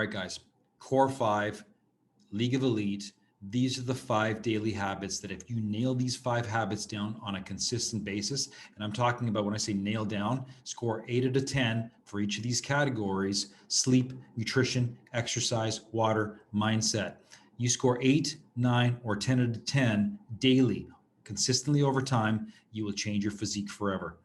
right, guys, core five, League of Elite. These are the 5 daily habits that if you nail these 5 habits down on a consistent basis, and I'm talking about when I say nail down, score 8 out of 10 for each of these categories: sleep, nutrition, exercise, water, mindset. You score 8, 9, or 10 out of 10 daily, consistently over time, you will change your physique forever.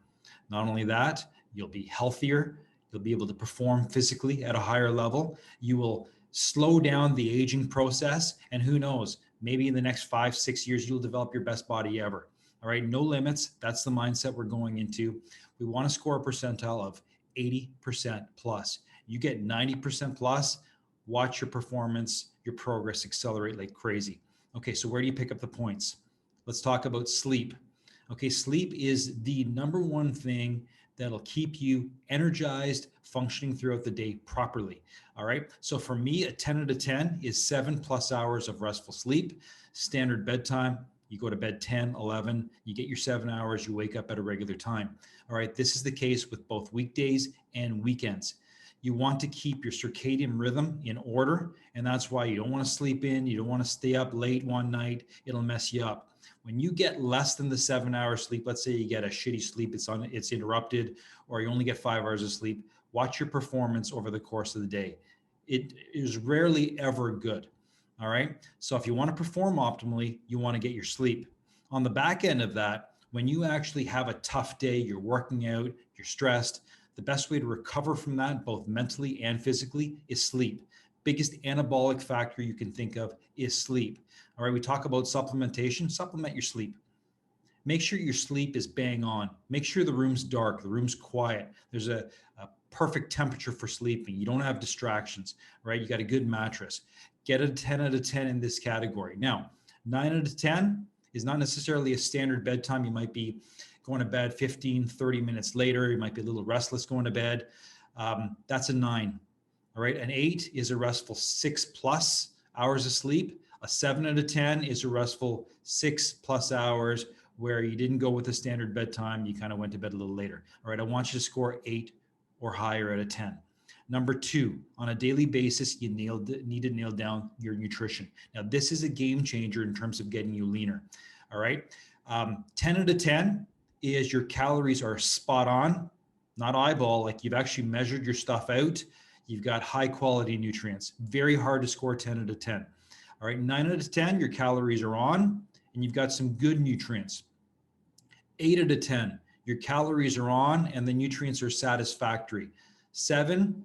Not only that, you'll be healthier. You'll be able to perform physically at a higher level. You will slow down the aging process. And who knows, maybe in the next 5, 6 years, you'll develop your best body ever. All right, no limits. That's the mindset we're going into. We want to score a percentile of 80% plus. You get 90% plus, watch your performance, your progress accelerate like crazy. Okay, so where do you pick up the points? Let's talk about sleep. Okay, sleep is the number one thing that'll keep you energized, functioning throughout the day properly. All right. So for me, a 10 out of 10 is 7+ hours of restful sleep. Standard bedtime, you go to bed 10, 11, you get your 7 hours, you wake up at a regular time. All right. This is the case with both weekdays and weekends. You want to keep your circadian rhythm in order. And that's why you don't want to sleep in. You don't want to stay up late one night. It'll mess you up. When you get less than the 7 hours sleep, let's say you get a shitty sleep, it's interrupted, or you only get 5 hours of sleep, watch your performance over the course of the day. It is rarely ever good. All right. So if you want to perform optimally, you want to get your sleep. On the back end of that, when you actually have a tough day, you're working out, you're stressed, the best way to recover from that, both mentally and physically, is sleep. Biggest anabolic factor you can think of is sleep. All right, we talk about supplementation. Supplement your sleep. Make sure your sleep is bang on. Make sure the room's dark, the room's quiet. There's a perfect temperature for sleeping. You don't have distractions, right? You got a good mattress. Get a 10 out of 10 in this category. Now, 9 out of 10 is not necessarily a standard bedtime. You might be going to bed 15, 30 minutes later. You might be a little restless going to bed. That's a 9. All right. An 8 is a restful 6+ hours of sleep. A 7 out of 10 is a restful 6+ hours where you didn't go with the standard bedtime. You kind of went to bed a little later. All right. I want you to score 8 or higher out of 10. Number 2, on a daily basis, you need to nail down your nutrition. Now, this is a game changer in terms of getting you leaner. All right. 10 out of 10 is your calories are spot on, not eyeball, like you've actually measured your stuff out. You've got high quality nutrients. Very hard to score 10 out of 10. All right, 9 out of 10, your calories are on and you've got some good nutrients. 8 out of 10, your calories are on and the nutrients are satisfactory. 7,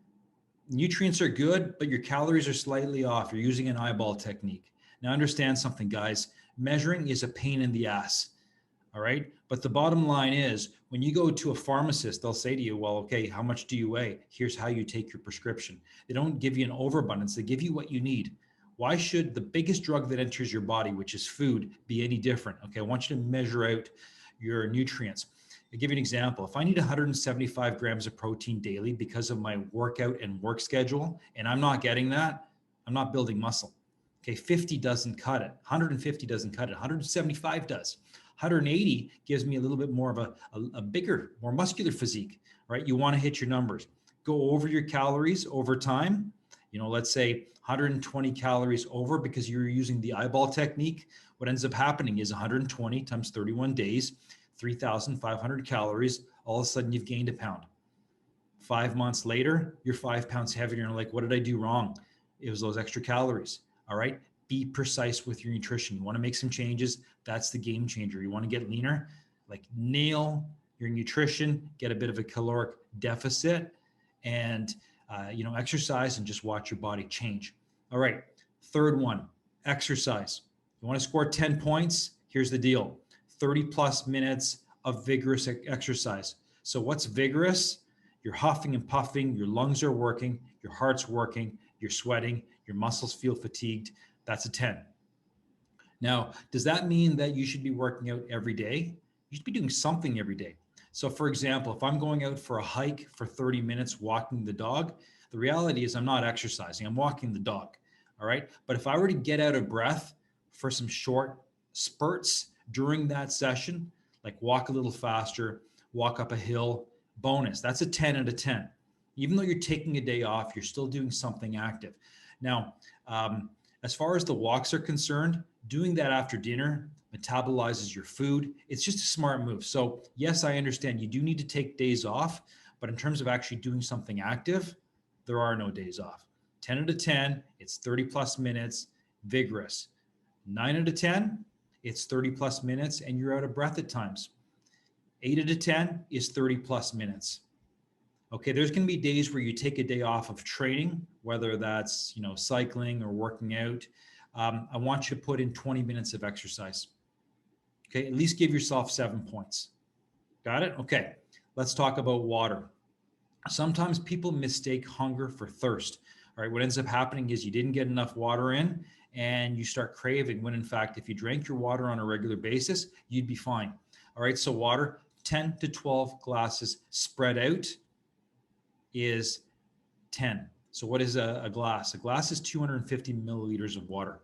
nutrients are good, but your calories are slightly off. You're using an eyeball technique. Now understand something, guys. Measuring is a pain in the ass. All right. But the bottom line is when you go to a pharmacist, they'll say to you, well, okay, how much do you weigh? Here's how you take your prescription. They don't give you an overabundance. They give you what you need. Why should the biggest drug that enters your body, which is food, be any different? Okay. I want you to measure out your nutrients. I'll give you an example. If I need 175 grams of protein daily because of my workout and work schedule, and I'm not getting that, I'm not building muscle. Okay. 50 doesn't cut it. 150 doesn't cut it. 175 does. 180 gives me a little bit more of a bigger, more muscular physique, right? You want to hit your numbers. Go over your calories over time. You know, let's say 120 calories over because you're using the eyeball technique. What ends up happening is 120 times 31 days, 3,500 calories. All of a sudden you've gained a pound. 5 months later, you're 5 pounds heavier. And you're like, what did I do wrong? It was those extra calories. All right. Be precise with your nutrition. You want to make some changes. That's the game changer. You want to get leaner, like nail your nutrition, get a bit of a caloric deficit, and exercise and just watch your body change. All right. Third one, exercise. You want to score 10 points? Here's the deal. 30+ minutes of vigorous exercise. So what's vigorous? You're huffing and puffing, your lungs are working, your heart's working, you're sweating, your muscles feel fatigued. That's a 10. Now, does that mean that you should be working out every day? You should be doing something every day. So for example, if I'm going out for a hike for 30 minutes walking the dog, the reality is I'm not exercising, I'm walking the dog. All right. But if I were to get out of breath for some short spurts during that session, like walk a little faster, walk up a hill, bonus, that's a 10 out of 10. Even though you're taking a day off, you're still doing something active. Now, as far as the walks are concerned, doing that after dinner metabolizes your food. It's just a smart move. So, yes, I understand you do need to take days off, but in terms of actually doing something active, there are no days off. 10 out of 10, it's 30 plus minutes, vigorous. 9 out of 10, it's 30 plus minutes and you're out of breath at times. 8 out of 10 is 30 plus minutes. Okay, there's going to be days where you take a day off of training, whether that's, cycling or working out. I want you to put in 20 minutes of exercise. Okay, at least give yourself 7 points. Got it? Okay, let's talk about water. Sometimes people mistake hunger for thirst. All right, what ends up happening is you didn't get enough water in and you start craving, when in fact, if you drank your water on a regular basis, you'd be fine. All right, so water, 10 to 12 glasses spread out is 10. So what is a glass? A glass is 250 milliliters of water.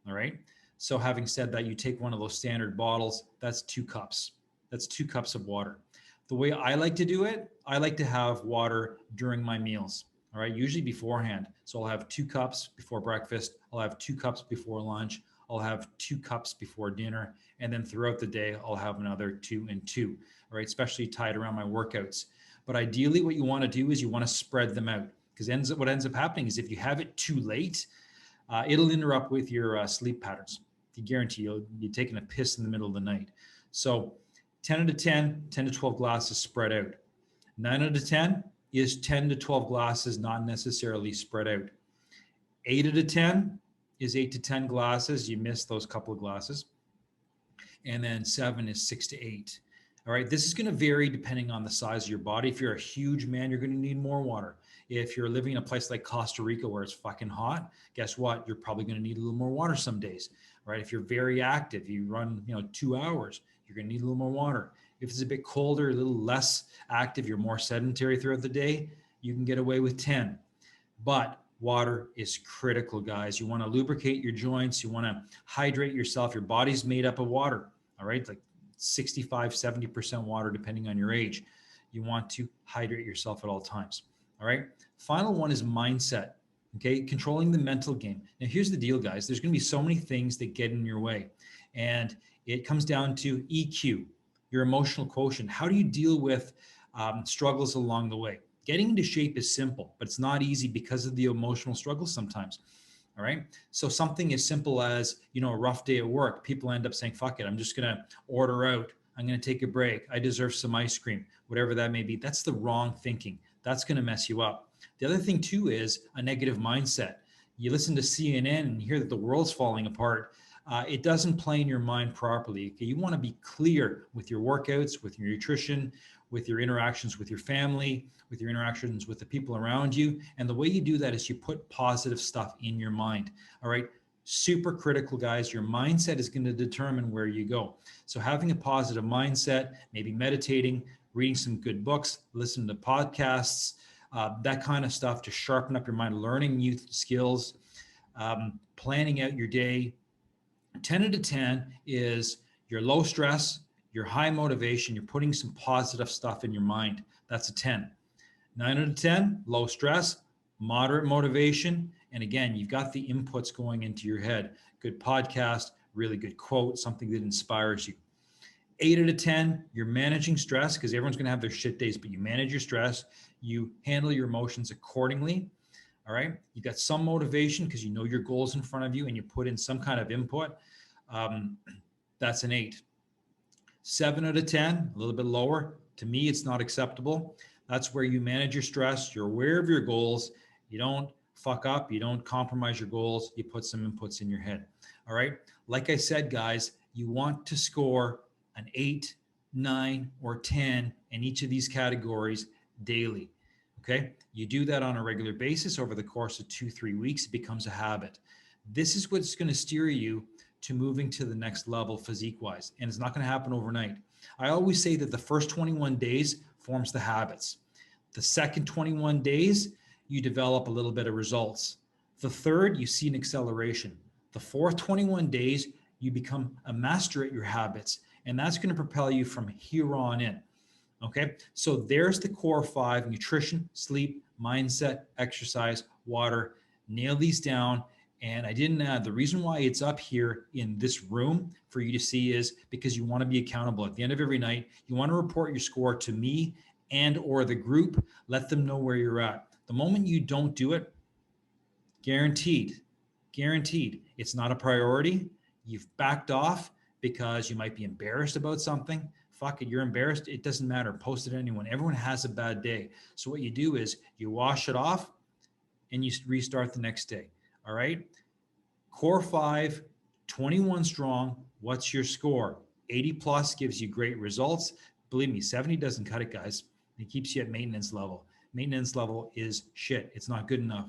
All right. So having said that, you take one of those standard bottles, that's 2 cups. That's 2 cups of water. The way I like to do it, I like to have water during my meals. All right. Usually beforehand. So I'll have 2 cups before breakfast. I'll have 2 cups before lunch. I'll have 2 cups before dinner. And then throughout the day, I'll have another 2 and 2. All right. Especially tied around my workouts. But ideally, what you want to do is you want to spread them out, because what ends up happening is if you have it too late, it'll interrupt with your sleep patterns. I guarantee you'll be taking a piss in the middle of the night. So 10 out of 10, 10 to 12 glasses spread out. 9 out of 10 is 10 to 12 glasses, not necessarily spread out. 8 out of 10 is 8 to 10 glasses. You missed those couple of glasses. And then 7 is 6 to 8. All right, this is going to vary depending on the size of your body. If you're a huge man, you're going to need more water. If you're living in a place like Costa Rica where it's fucking hot, guess what? You're probably going to need a little more water some days. All right, if you're very active, you run 2 hours, you're going to need a little more water. If it's a bit colder, a little less active, you're more sedentary throughout the day, you can get away with 10. But water is critical, guys. You want to lubricate your joints. You want to hydrate yourself. Your body's made up of water. All right, like 65, 70% water, depending on your age. You want to hydrate yourself at all times. All right. Final one is mindset. Okay. Controlling the mental game. Now, here's the deal, guys. There's going to be so many things that get in your way. And it comes down to EQ, your emotional quotient. How do you deal with struggles along the way? Getting into shape is simple, but it's not easy because of the emotional struggles sometimes. All right. So something as simple as, a rough day at work, people end up saying, fuck it, I'm just going to order out. I'm going to take a break. I deserve some ice cream, whatever that may be. That's the wrong thinking. That's going to mess you up. The other thing too is a negative mindset. You listen to CNN and hear that the world's falling apart. It doesn't play in your mind properly. Okay? You want to be clear with your workouts, with your nutrition, with your interactions with your family, with your interactions with the people around you. And the way you do that is you put positive stuff in your mind. All right. Super critical, guys. Your mindset is going to determine where you go. So having a positive mindset, maybe meditating, reading some good books, listening to podcasts, that kind of stuff to sharpen up your mind, learning new skills, planning out your day. 10 out of 10 is your low stress, your high motivation, you're putting some positive stuff in your mind. That's a 10. 9 out of 10, low stress, moderate motivation. And again, you've got the inputs going into your head. Good podcast, really good quote, something that inspires you. 8 out of 10, you're managing stress, because everyone's going to have their shit days, but you manage your stress. You handle your emotions accordingly. All right. You got some motivation because you know your goals in front of you and you put in some kind of input. That's an 8. 7 out of 10, a little bit lower. To me, it's not acceptable. That's where you manage your stress. You're aware of your goals. You don't fuck up. You don't compromise your goals. You put some inputs in your head. All right. Like I said, guys, you want to score an 8, 9, or 10 in each of these categories daily. Okay. You do that on a regular basis over the course of 2-3 weeks. It becomes a habit. This is what's going to steer you to moving to the next level physique wise. And it's not going to happen overnight. I always say that the first 21 days forms the habits. The second 21 days, you develop a little bit of results. The third, you see an acceleration. The fourth 21 days, you become a master at your habits. And that's going to propel you from here on in. Okay. So there's the core five: nutrition, sleep, mindset, exercise, water. Nail these down. And I didn't add the reason why it's up here in this room for you to see is because you want to be accountable at the end of every night. You want to report your score to me and or the group. Let them know where you're at. The moment you don't do it, guaranteed, it's not a priority. You've backed off because you might be embarrassed about something. Fuck it, you're embarrassed. It doesn't matter. Post it to anyone. Everyone has a bad day. So what you do is you wash it off and you restart the next day. All right. Core five, 21 strong. What's your score? 80 plus gives you great results. Believe me, 70 doesn't cut it, guys. It keeps you at maintenance level. Maintenance level is shit. It's not good enough.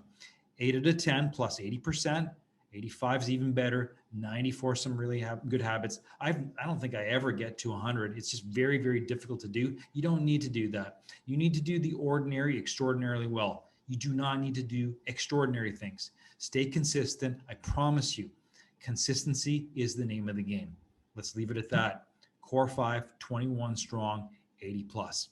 8 out of 10 plus 80%. 85 is even better. 94, some really good habits. I don't think I ever get to 100. It's just very, very difficult to do. You don't need to do that. You need to do the ordinary extraordinarily well. You do not need to do extraordinary things. Stay consistent. I promise you, consistency is the name of the game. Let's leave it at that. Core five, 21 strong, 80 plus.